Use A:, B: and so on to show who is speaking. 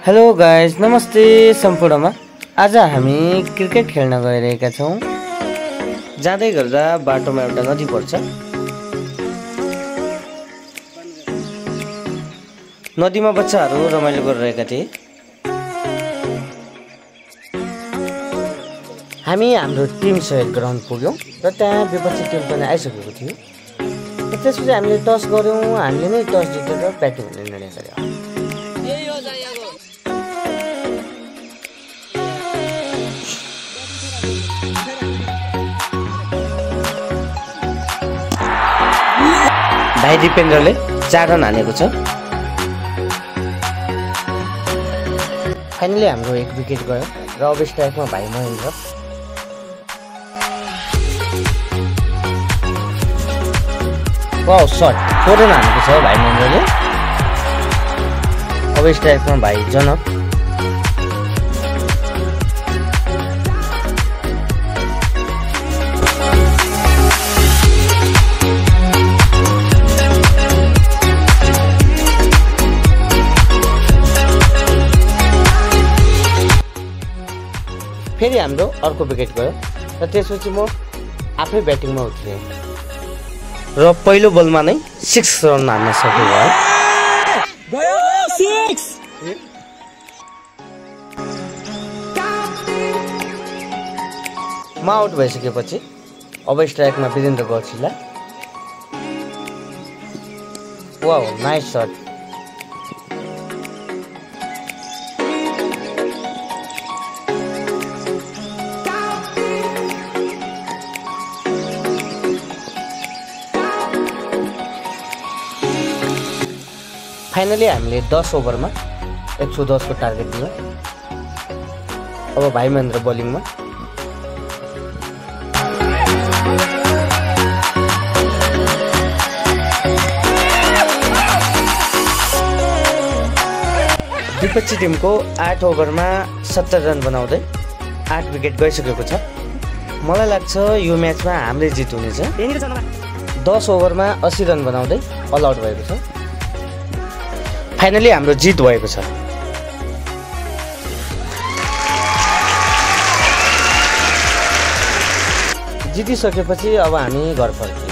A: Hello guys, नमस्ते सम्पूर्णमा। आज हामी क्रिकेट खेल्न गइरहेका छौँ। जाँदै गर्दा बाटोमा एउटा नदी पर्छ। नदीमा बच्चाहरू रमाइलो गरिरहेका थिए। हामी हाम्रो टिम सहित ग्राउन्ड पुग्यौँ र त्यहाँ विपक्षी टिम पनि आइसकेको थियो। त्यसपछि हामीले टस गऱ्यौँ। हामीले नै टस जितेर ब्याटिङ गर्ने निर्णय गर्यौँ। भाइ दिपेन्द्रले 4 रन हानेको छ। फाइनली हाम्रो 1 विकेट गयो र अब स्ट्राइकमा भाइ महेन्द्र। वाउ, शट 4 रन हानेको छ भाइ महेन्द्रले। अब स्ट्राइकमा भाइ जनक। फेरि हाम्रो अर्को विकेट गयो र त्यसपछि म आफै ब्याटिङमा उत्रेँ र पहिलो बलमा नै 6 रन हान्न सकेको भयो। म आउट भइसकेपछि अब स्ट्राइकमा Virendra Gaudsila. Wow, nice shot. Finally हामीले 10 ओभरमा 110 को टार्गेट दियौँ। अब भाइ महेन्द्र बोलिङमा। विपक्षी टिमको 8 ओभरमा 70 रन बनाउँदै 8 विकेट गइसकेको छ। मलाई लाग्छ यो म्याचमा हाम्रै जित हुनेछ। 10 ओभरमा 80 रन बनाउँदै अल आउट भएको छ। फाइनली हाम्रो जित भएको छ। जितिसकेपछि अब हामी घर फर्क्यौँ।